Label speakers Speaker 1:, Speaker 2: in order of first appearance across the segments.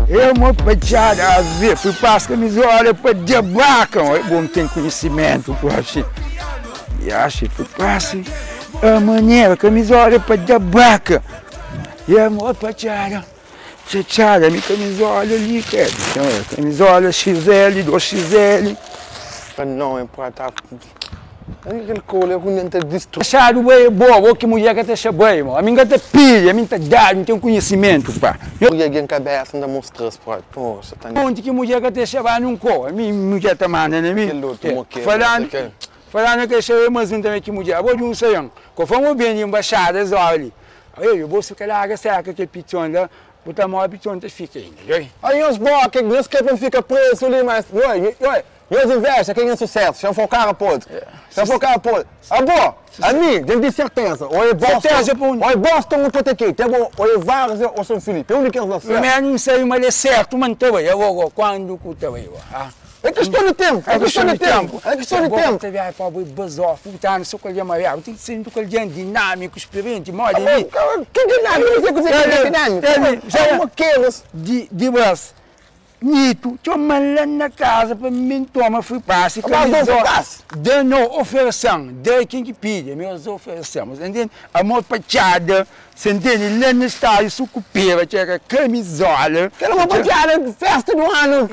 Speaker 1: Eu vou para a ver, fui para as camisolas para debaca, é bom que tem conhecimento, poxa. E acho que passa a maneira, camisola para debaca. E eu vou para a minha camisola ali, cara. Camisola XL, 2XL.
Speaker 2: Não, é para estar. Aquele colo é com dentro disso.
Speaker 1: Achado bem boa, que mulher que te bem, mano. A minha te pilha, a minha te dá, não tem conhecimento, pá.
Speaker 2: Mulher que cabeça não mostra transporte. Poxa, tá.
Speaker 1: Onde que mulher que te chama não co? A minha mulher te manda, né, mi? Falando que chama mais um também que mulher. Vou de um sayang. Conforme bem embaixada, olha. Eu vou ficar lá, saca que pitão lá. Botar mais pitão te fica ainda,
Speaker 2: aí os boques, meus que não fica preso ali, mas meus invejas, quem é sucesso? Se eu focar a pôr. Se eu focar a pôr. Ah, bom, a mim, de certeza. Ou é Boston, ou Potequim. Ou é Vargas, ou São Felipe. Eu não quero você.
Speaker 1: Eu não sei, mas é certo, mas eu vou quando que eu vou.
Speaker 2: É questão de tempo, é questão de tempo. É questão de tempo.
Speaker 1: Você vai para o bazar, futar, não sei o que ele chama, tem que ser um dinâmico, experiente, modo de
Speaker 2: que dinâmico? Você é dinâmico? Já é aqueles
Speaker 1: de braço. Nito, tinha uma lá na casa para mim tomar fui passe. De não ofereção, de quem que pede, nós oferecemos, entende? A moto pachada, você entende? Lá no estádio, sucupira, tinha camisola.
Speaker 2: Que era uma pachada, festa do ano,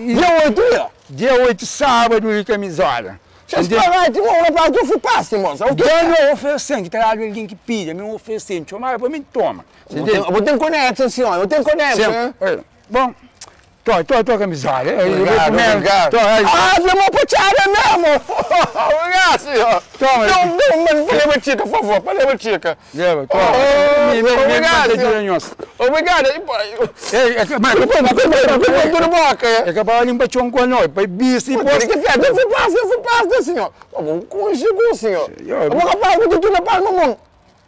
Speaker 1: dia 8, sábado, e camisola.
Speaker 2: Vocês param de uma para tu fui passe, moça.
Speaker 1: De não oferecendo, que tá alguém que pede, me oferecendo, tinha para mim toma.
Speaker 2: Eu tenho conexão, senhor, eu tenho conexão.
Speaker 1: Bom. Tô camisola.
Speaker 2: Obrigado. Ah, deu uma puxada mesmo! Obrigado, senhor! Toma! Não, pode levar por favor, pode levar tica.
Speaker 1: Leva, toma.
Speaker 2: Obrigado, obrigado. Mas tudo boca,
Speaker 1: é? É que para limpar chão com nós, para bis e
Speaker 2: posto. Eu fui passo, senhor. Vamos consigo, senhor. Eu vou rapaz, eu tô na palma, mão.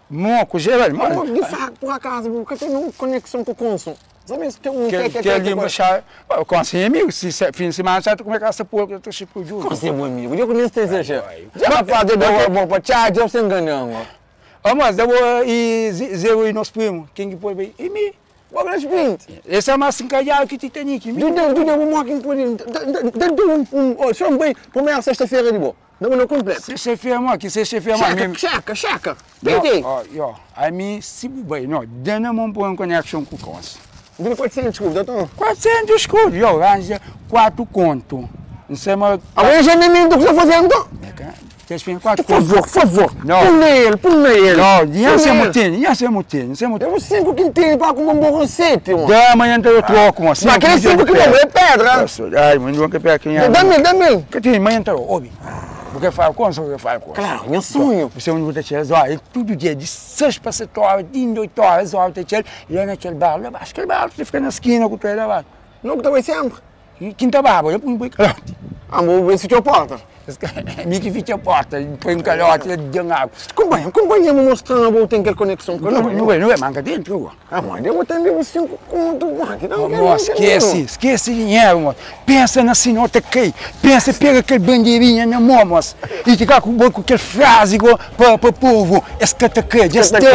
Speaker 1: Moco, geral,
Speaker 2: mano. De fato, por acaso, porque tem uma conexão com o consumo. Sabe se tem um
Speaker 1: que ali baixar, com assim amigo, se fim de semana já tu como é que essa porra que eu tô tipo junto.
Speaker 2: Com assim amigo, eu conheço esse já. Já fazer do bom para já se enganando.
Speaker 1: Ah, mas eu e zero e nós primos, quem que pode e me
Speaker 2: Bagulho sprint.
Speaker 1: Esse é mais encalhado que Titanic.
Speaker 2: Do uma que pode. Só um bem, primeira sexta-feira de boa. Não completo.
Speaker 1: Sexta-feira, mano, que sexta-feira, mano.
Speaker 2: Checa.
Speaker 1: Ó, a mim, se bem, não, dando uma boa conexão com o cons.
Speaker 2: Deu 400 conto, doutor?
Speaker 1: 400 conto, eu arranjo 4 conto. Não sei, mas...
Speaker 2: Agora já nem me do que você está fazendo?
Speaker 1: Queres vir 4 conto?
Speaker 2: Por favor.
Speaker 1: Não.
Speaker 2: Pula ele.
Speaker 1: Não, ia ser mutino.
Speaker 2: Temos 5 quintais para comer um bom receite, mano.
Speaker 1: Da amanhã eu troco, mano.
Speaker 2: Mas aquele 5 quilômetros é pedra.
Speaker 1: Ai, mas não quer pegar aqui.
Speaker 2: Dá mil.
Speaker 1: Que tem, amanhã eu ouve. Porque faz com você faz com.
Speaker 2: Claro, meu sonho.
Speaker 1: Você não vai ter olha, todo dia de 6 para 7 horas, de 8 horas, olha, e aí naquele bar, lá abaixo, aquele bar, você fica na esquina com o trem lá abaixo.
Speaker 2: Não, que também sempre.
Speaker 1: Quinta barba, eu ponho calote.
Speaker 2: Ah, mas vou ver se te porta.
Speaker 1: Me que fica a porta, põe um calote de água.
Speaker 2: Acompanha me mostrando, vou ter aquela conexão com
Speaker 1: não é, manca dentro.
Speaker 2: Ah, mãe, eu vou ter mesmo 5 conto,
Speaker 1: mano. Esquece dinheiro, mano. Pensa na sinota que pensa, pega aquele bandeirinha na mão, moço. E fica com aquele frase para o povo. Escataque, já está bem.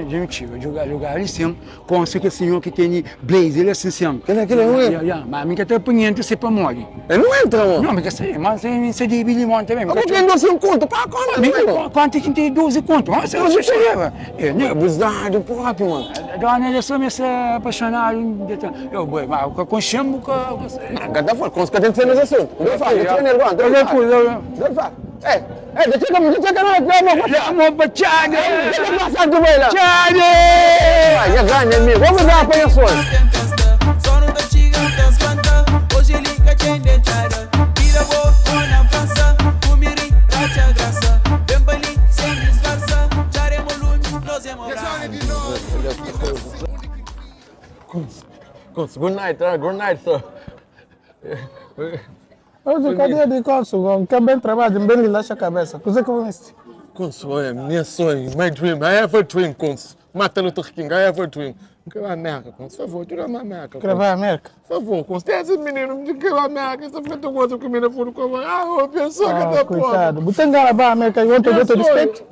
Speaker 1: Gente, jogar ali sim, com esse senhor que tem blazer, ele é assim, sim.
Speaker 2: Aquele não é?
Speaker 1: Mas a minha que está apanhando, você para morrer.
Speaker 2: Ele não entra, mano?
Speaker 1: Não, mas você de bilimão também.
Speaker 2: Mas tem 12 conto, para como?
Speaker 1: Quanto que tem 12 conto? Mas você chega.
Speaker 2: É abusado, próprio, mano.
Speaker 1: Dona, ele só me apaixonado. Eu vou, mas com chamo,
Speaker 2: cada forma, com os que tem finalização. Não faz, não tem nervoso. Não faz. Deixa que não,
Speaker 1: vamos para Thiago!
Speaker 2: Deixa eu passar do meio lá!
Speaker 1: Thiago!
Speaker 2: Vai, ganha, amigo. Vamos dar apanhações.
Speaker 3: Hoje ele quer te identificar. Tira boa na praça, o mirim trate a graça. Vem bali sem disfarça, jaremos lume, nós é
Speaker 2: Good night, sir.
Speaker 4: Hoje, cadê de Consul? Quer bem trabalho, bem relaxa a cabeça. Coisa que eu conheço.
Speaker 2: Consul, é minha sonho, my dream. I have a dream, Consul. Mata no Turquinho, I have a dream. Que vai América, por favor, tira uma América.
Speaker 4: Quer vai à América?
Speaker 2: Por favor, considera esse menino de que vai América, essa fica tão gosto comida por como. Ah, pessoa que tá
Speaker 4: coitado. Você engana vai à América, you want to go to the States?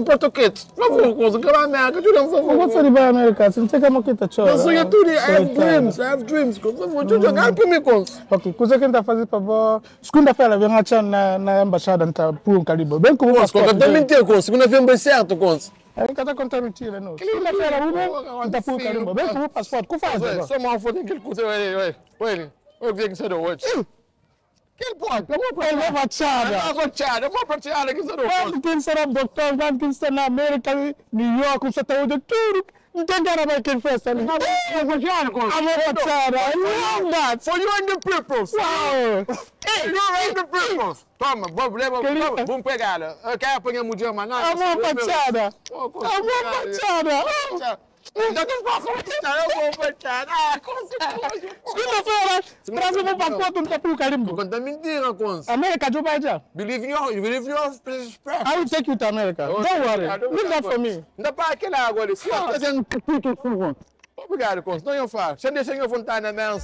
Speaker 2: Português. Por favor, coisa que vai América, tira um favor.
Speaker 4: What's the vai à América? Você tem que uma quita chora.
Speaker 2: Eu sou YouTube, I have dreams, por favor, tira jogar comigo.
Speaker 4: Ok, coisa que a gente tá fazendo para você. Segunda-feira vem a na embaixada por um calibre. Bem como
Speaker 2: você. Conta também tem coisa, segunda-feira vai certo, coisa.
Speaker 4: É que tá contando mentira, não. Segunda-feira, tá por carimbo. Bem como o passaporte, como faz agora?
Speaker 2: Só mal foto aquele coisa, olha, eu vi que você deu hoje. Quem pode? Eu vou para
Speaker 4: leva tchada.
Speaker 2: Eu vou para tchada que você deu.
Speaker 4: Quando quem será doutor, quando quem está na América, New York, você está onde tudo. Não tem cara mais quem fez ali. I love that.
Speaker 2: For you and the peoples.
Speaker 4: Wow.
Speaker 2: Hey, you and the peoples. Toma, vamos pegar ela. Eu quero apanhar mulher, mas não.
Speaker 4: Amor pachada. Amor pachada.
Speaker 2: Eu vou pachada.
Speaker 4: Segunda-feira, traz um pacote, não tá por carimbo.
Speaker 2: Conta mentira, Conce.
Speaker 4: América, Joe Biden.
Speaker 2: Believe your express.
Speaker 4: I will take you to America. Don't worry. Leave that for me.
Speaker 2: Não para aquela água ali. Obrigado, Conce. Não eu faço. Deixa eu vontade na mão.